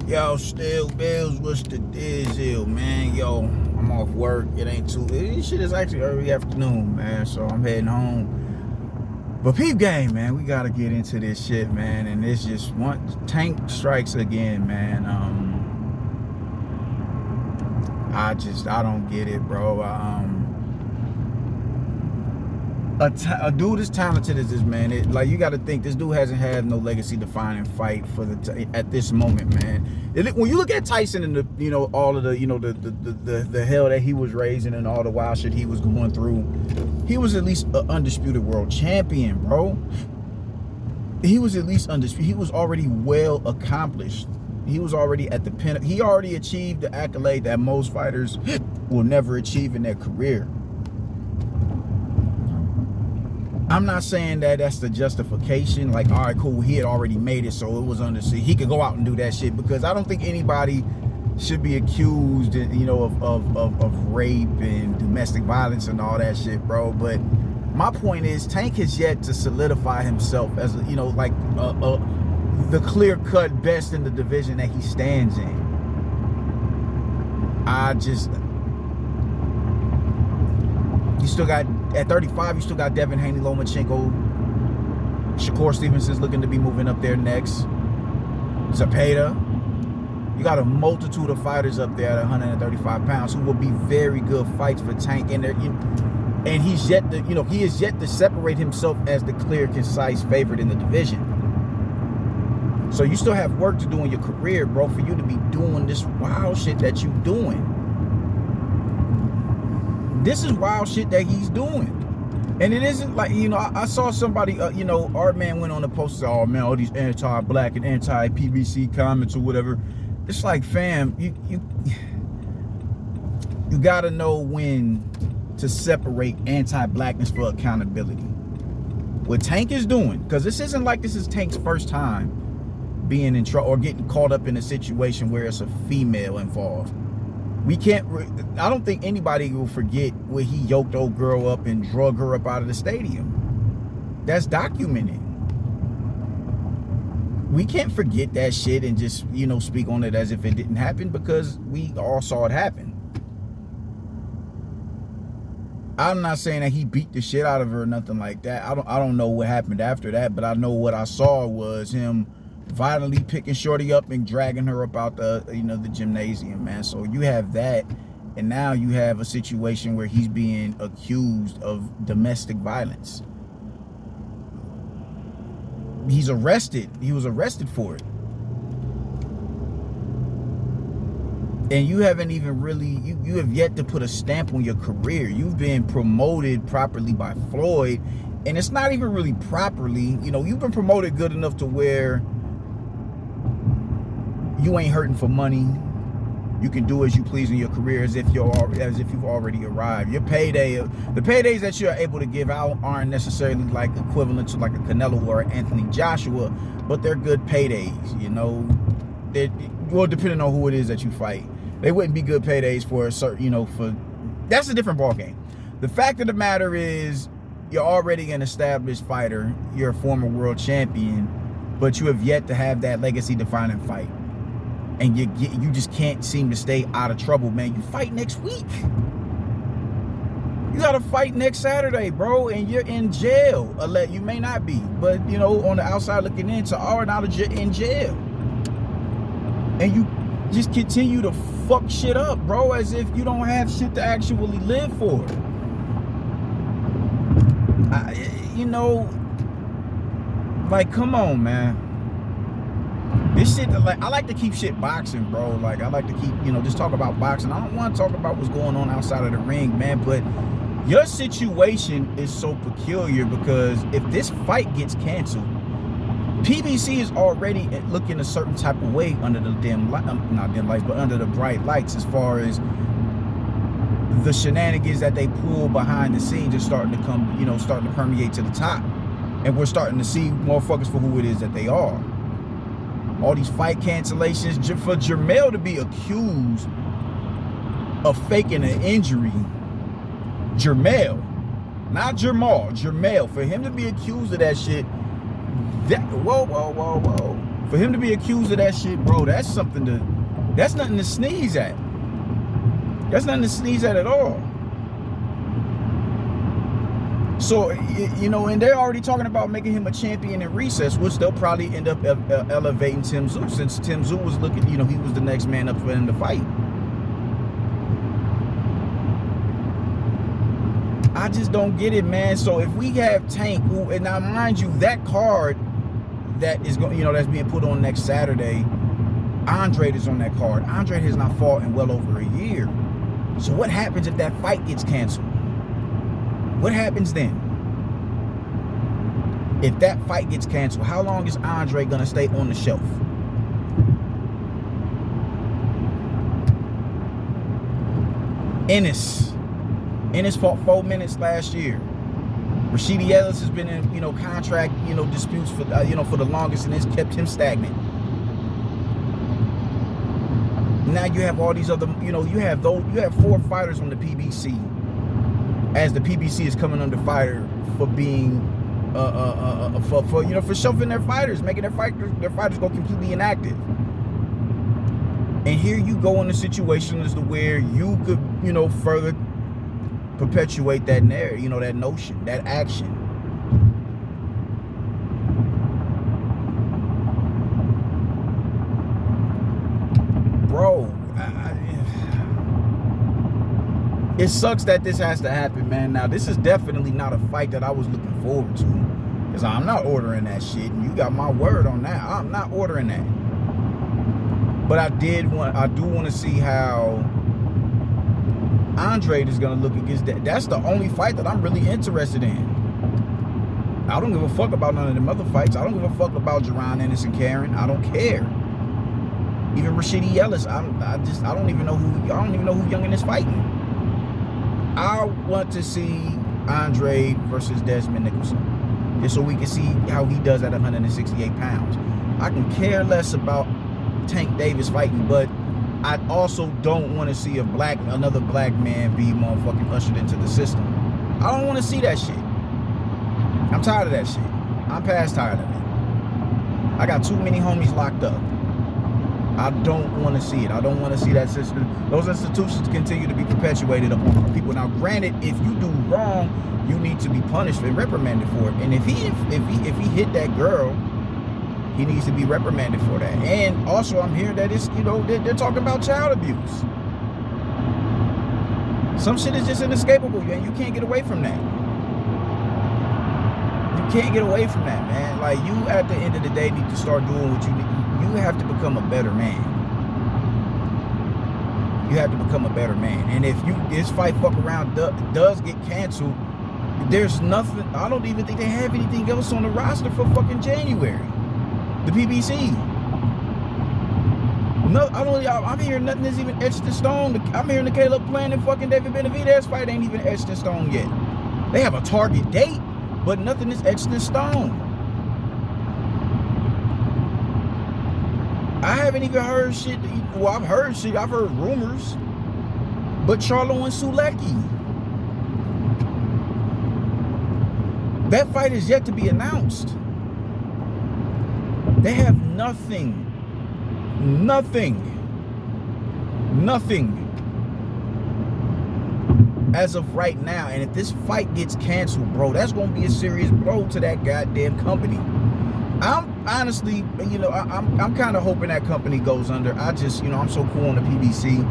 Yo, still bills, what's the deal, man? Yo, I'm off work. It ain't too. This shit is actually early afternoon, man. So I'm heading home. But peep game, man, we gotta get into this shit, man. And it's just one Tank strikes again, man. I don't get it, bro. A dude as talented as this man, you got to think this dude hasn't had no legacy-defining fight at this moment, man. When you look at Tyson and all of the hell that he was raising and all the wild shit he was going through, he was at least an undisputed world champion, bro. He was at least undisputed. He was already well accomplished. He was already at the pinnacle. He already achieved the accolade that most fighters will never achieve in their career. I'm not saying that that's the justification. Like, all right, cool, he had already made it, so it was he could go out and do that shit, because I don't think anybody should be accused, of rape and domestic violence and all that shit, bro. But my point is, Tank has yet to solidify himself as the clear-cut best in the division that he stands in. You still got, at 35, you still got Devin Haney, Lomachenko, Shakur Stevenson's looking to be moving up there next. Zepeda. You got a multitude of fighters up there at 135 pounds who will be very good fights for Tank. And he is yet to separate himself as the clear, concise favorite in the division. So you still have work to do in your career, bro, for you to be doing this wild shit that you doing. This is wild shit that he's doing. And it isn't like, I saw somebody, our man went on the post, oh man, all these anti-black and anti-PBC comments or whatever. It's like, fam, you gotta know when to separate anti-blackness for accountability. What Tank is doing, because this isn't like this is Tank's first time being in trouble or getting caught up in a situation where it's a female involved. I don't think anybody will forget where he yoked old girl up and drug her up out of the stadium. That's documented. We can't forget that shit and just, speak on it as if it didn't happen, because we all saw it happen. I'm not saying that he beat the shit out of her or nothing like that. I don't know what happened after that, but I know what I saw was him violently picking shorty up and dragging her up out the gymnasium, man. So you have that, and now you have a situation where he's being accused of domestic violence. He's arrested. He was arrested for it. And you haven't even really, you have yet to put a stamp on your career. You've been promoted properly by Floyd, and it's not even really properly, you've been promoted good enough to where you ain't hurting for money. You can do as you please in your career as if you've already arrived. Your payday, the paydays that you're able to give out aren't necessarily like equivalent to like a Canelo or Anthony Joshua, but they're good paydays. Well, depending on who it is that you fight, they wouldn't be good paydays for a certain, that's a different ballgame. The fact of the matter is, you're already an established fighter. You're a former world champion, but you have yet to have that legacy-defining fight. And you just can't seem to stay out of trouble, man. You fight next week. You got to fight next Saturday, bro, and you're in jail. You may not be, but, on the outside looking in, to all knowledge, you're in jail. And you just continue to fuck shit up, bro, as if you don't have shit to actually live for. Come on, man. This shit, I like to keep shit boxing, bro. Like, I like to keep, just talk about boxing. I don't want to talk about what's going on outside of the ring, man. But your situation is so peculiar, because if this fight gets canceled, PBC is already looking a certain type of way under the under the bright lights, as far as the shenanigans that they pull behind the scenes are starting to come, starting to permeate to the top. And we're starting to see motherfuckers for who it is that they are. All these fight cancellations, for Jermell to be accused of faking an injury, Jermell, not Jermall, Jermell, for him to be accused of that shit, whoa. For him to be accused of that shit, bro, that's nothing to sneeze at. That's nothing to sneeze at all. So, you know, and they're already talking about making him a champion in recess, which they'll probably end up elevating Tim Tszyu, since Tim Tszyu was looking, you know, he was the next man up for him to fight. I just don't get it, man. So if we have Tank, who, and now mind you, that card that is going, you know, that's being put on next Saturday, Andre is on that card. Andre has not fought in well over a year. So what happens if that fight gets canceled? What happens then? If that fight gets canceled, how long is Andre gonna stay on the shelf? Ennis fought 4 minutes last year. Rashidi Ellis has been in, you know, contract, you know, disputes for, you know, for the longest, and it's kept him stagnant. Now you have all these other, you know, you have 4 fighters on the PBC, as the PBC is coming under fire for being, for you know, for shoving their fighters, making their fighters go completely inactive. And here you go in a situation as to where you could, you know, further perpetuate that narrative, you know, that notion, that action. Bro, it sucks that this has to happen, man. Now, this is definitely not a fight that I was looking forward to, because I'm not ordering that shit, and you got my word on that. I'm not ordering that. But I do want to see how Andre is going to look against that. That's the only fight that I'm really interested in. I don't give a fuck about none of them other fights. I don't give a fuck about Jerron Ennis and Karen. I don't care. Even Rashidi Ellis, I don't even know who Young is fighting. I want to see Andre versus Desmond Nicholson, just so we can see how he does at 168 pounds. I can care less about Tank Davis fighting, but I also don't want to see another black man be motherfucking ushered into the system. I don't want to see that shit. I'm tired of that shit. I'm past tired of it. I got too many homies locked up. I don't want to see it. I don't want to see that system. Those institutions continue to be perpetuated upon people. Now, granted, if you do wrong, you need to be punished and reprimanded for it. And if he hit that girl, he needs to be reprimanded for that. And also, I'm hearing that it's, you know, they're talking about child abuse. Some shit is just inescapable, man. You can't get away from that. You can't get away from that, man. Like, you, at the end of the day, need to start doing what you need. You have to become a better man. You have to become a better man. And if this fight fuck around does get canceled, there's nothing. I don't even think they have anything else on the roster for fucking January. The PBC. No, I'm hearing nothing is even etched in stone. I'm hearing the Caleb Plant and fucking David Benavidez fight ain't even etched in stone yet. They have a target date, but nothing is etched in stone. I haven't even heard shit. Well, I've heard shit. I've heard rumors. But Charlo and Sulecki, that fight is yet to be announced. They have nothing as of right now. And if this fight gets canceled, bro, that's going to be a serious blow to that goddamn company. I'm honestly, you know, I'm kind of hoping that company goes under. I just, you know, I'm so cool on the PBC.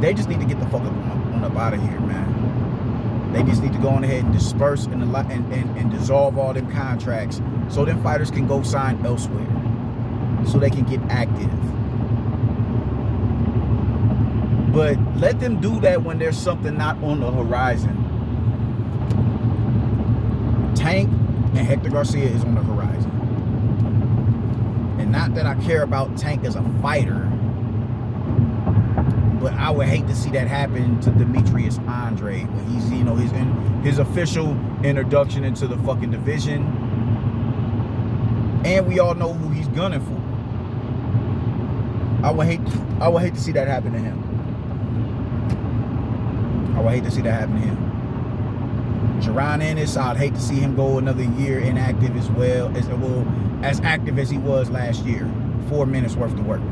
They just need to get the fuck up out of here, man. They just need to go on ahead and disperse and dissolve all them contracts, so them fighters can go sign elsewhere, so they can get active. But let them do that when there's something not on the horizon. Tank and Hector Garcia is on the horizon. And not that I care about Tank as a fighter, but I would hate to see that happen to Demetrius Andre when he's, you know, his official introduction into the fucking division. And we all know who he's gunning for. I would hate to see that happen to him. I would hate to see that happen to him. Jerron Ennis, I'd hate to see him go another year inactive as active as he was last year. 4 minutes worth of work.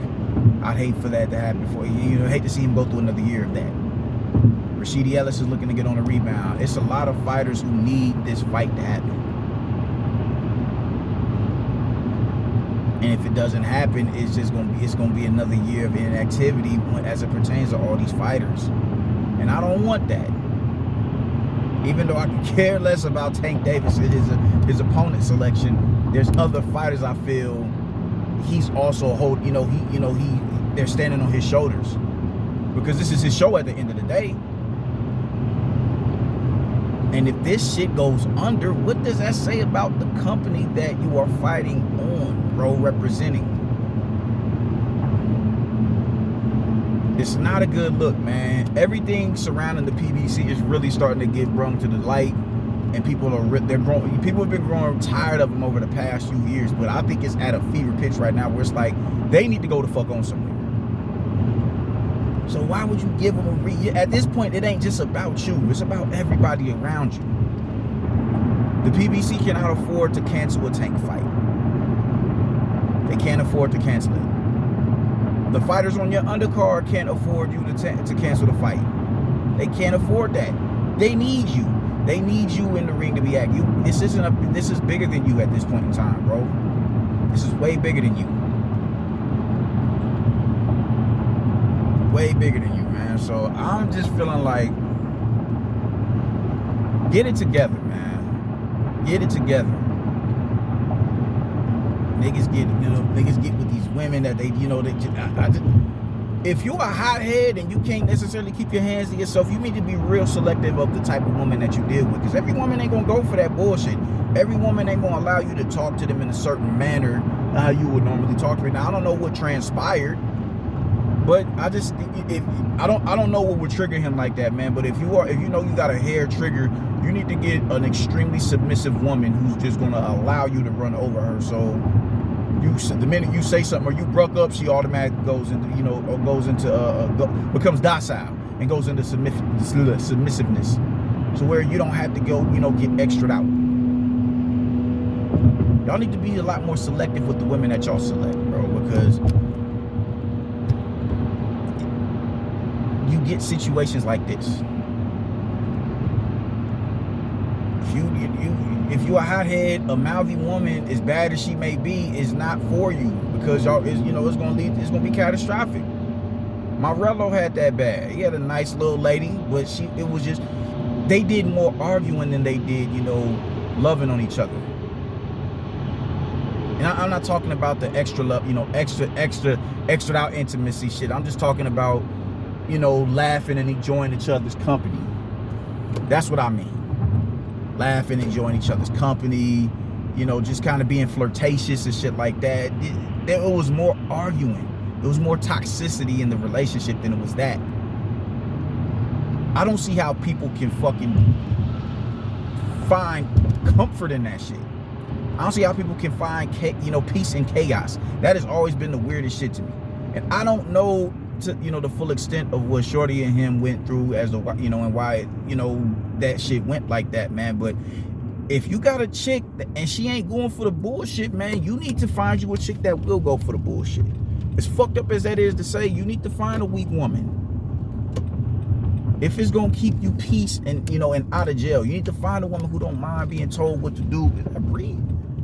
I'd hate for that to happen for you. You know, hate to see him go through another year of that. Rashidi Ellis is looking to get on a rebound. It's a lot of fighters who need this fight to happen. And if it doesn't happen, it's gonna be another year of inactivity as it pertains to all these fighters. And I don't want that. Even though I can care less about Tank Davis and his opponent selection, there's other fighters I feel he's also they're standing on his shoulders, because this is his show at the end of the day. And if this shit goes under, what does that say about the company that you are fighting on, bro, representing? It's not a good look, man. Everything surrounding the PBC is really starting to get brought to the light, and people have been growing tired of them over the past few years. But I think it's at a fever pitch right now where it's like they need to go the fuck on somewhere. So why would you give them at this point? It ain't just about you. It's about everybody around you. The PBC cannot afford to cancel a Tank fight. They can't afford to cancel it. The fighters on your undercard can't afford you to cancel the fight. They can't afford that. They need you. They need you in the ring to be at you. This is bigger than you at this point in time, bro. This is way bigger than you. Way bigger than you, man. So I'm just feeling like, get it together, man. Get it together. Niggas get with these women that they, if you're a hothead and you can't necessarily keep your hands to yourself, you need to be real selective of the type of woman that you deal with, because every woman ain't gonna go for that bullshit. Every woman ain't gonna allow you to talk to them in a certain manner how you would normally talk to them. Now I don't know what transpired, but I don't know what would trigger him like that, man. But if you know you got a hair trigger, you need to get an extremely submissive woman who's just gonna allow you to run over her. So the minute you say something or you broke up, she automatically goes into, becomes docile and goes into submissiveness. So where you don't have to go, get extra out. Y'all need to be a lot more selective with the women that y'all select, bro, because you get situations like this. If you're a hothead, a mouthy woman, as bad as she may be, is not for you, because it's gonna be catastrophic. Morello had that bad. He had a nice little lady, but they did more arguing than they did, loving on each other. And I'm not talking about the extra love, extra out intimacy shit. I'm just talking about, laughing and enjoying each other's company. That's what I mean. Laughing, enjoying each other's company, just kind of being flirtatious and shit like that. It was more arguing. It was more toxicity in the relationship than it was that. I don't see how people can fucking find comfort in that shit. I don't see how people can find, peace in chaos. That has always been the weirdest shit to me. And I don't know the full extent of what Shorty and him went through and why, that shit went like that, man. But if you got a chick and she ain't going for the bullshit, man, you need to find you a chick that will go for the bullshit. As fucked up as that is to say, you need to find a weak woman. If it's gonna keep you peace and and out of jail, you need to find a woman who don't mind being told what to do. Breathe.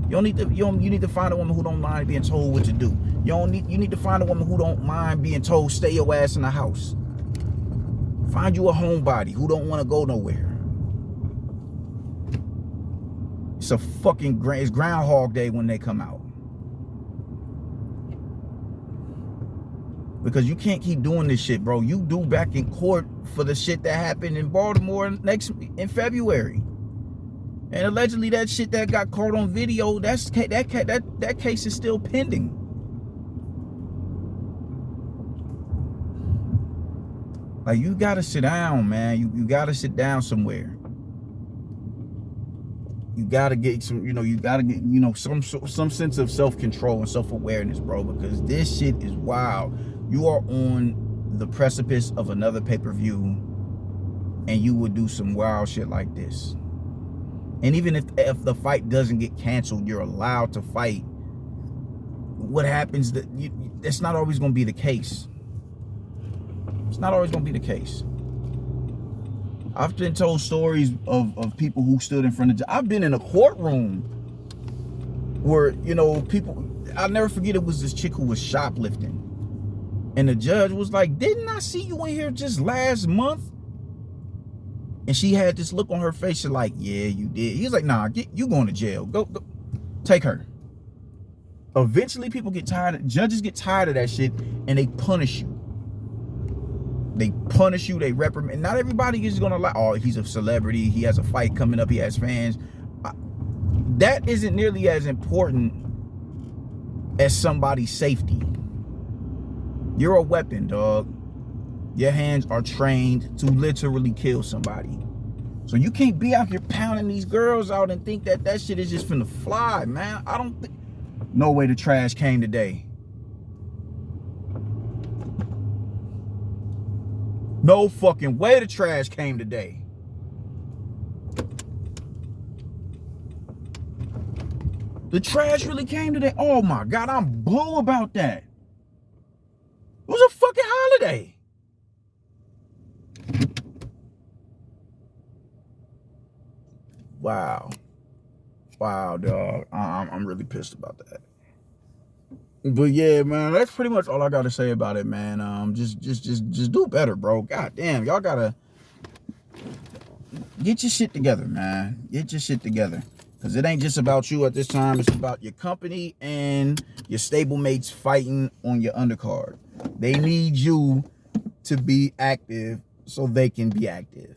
You need to find a woman who don't mind being told what to do. You need to find a woman who don't mind being told stay your ass in the house. Find you a homebody who don't want to go nowhere. It's it's Groundhog Day when they come out. Because you can't keep doing this shit, bro. You due back in court for the shit that happened in Baltimore in February. And allegedly that shit that got caught on video, that case is still pending. Like, you gotta sit down, man. You gotta sit down somewhere. You gotta get some, some sense of self-control and self-awareness, bro, because this shit is wild. You are on the precipice of another pay-per-view, and you would do some wild shit like this. And even if the fight doesn't get canceled, you're allowed to fight what happens, that's not always going to be the case. It's not always going to be the case. I've been told stories of people who stood in front of, I've been in a courtroom where, you know, people, I'll never forget, it was this chick who was shoplifting. And the judge was like, didn't I see you in here just last month? And she had this look on her face. She's like, yeah, you did. He was like, nah, you going to jail. Go, take her. Eventually people get tired, judges get tired of that shit, and they punish you. They punish you, they reprimand. Not everybody is gonna like, oh, he's a celebrity, he has a fight coming up, he has fans. That isn't nearly as important as somebody's safety. You're a weapon, dog. Your hands are trained to literally kill somebody. So you can't be out here pounding these girls out and think that that shit is just finna fly, man. I don't think, no way the trash came today. No fucking way the trash came today. The trash really came today. Oh my God, I'm blue about that. It was a fucking holiday. Wow. Wow, dog. I'm really pissed about that. But yeah, man, that's pretty much all I gotta say about it, man. Just do better, bro. God damn, y'all gotta get your shit together, man. Get your shit together. Because it ain't just about you at this time. It's about your company and your stablemates fighting on your undercard. They need you to be active so they can be active.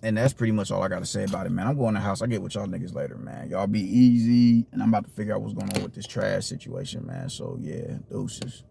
And that's pretty much all I got to say about it, man. I'm going to the house. I'll get with y'all niggas later, man. Y'all be easy. And I'm about to figure out what's going on with this trash situation, man. So, yeah, deuces.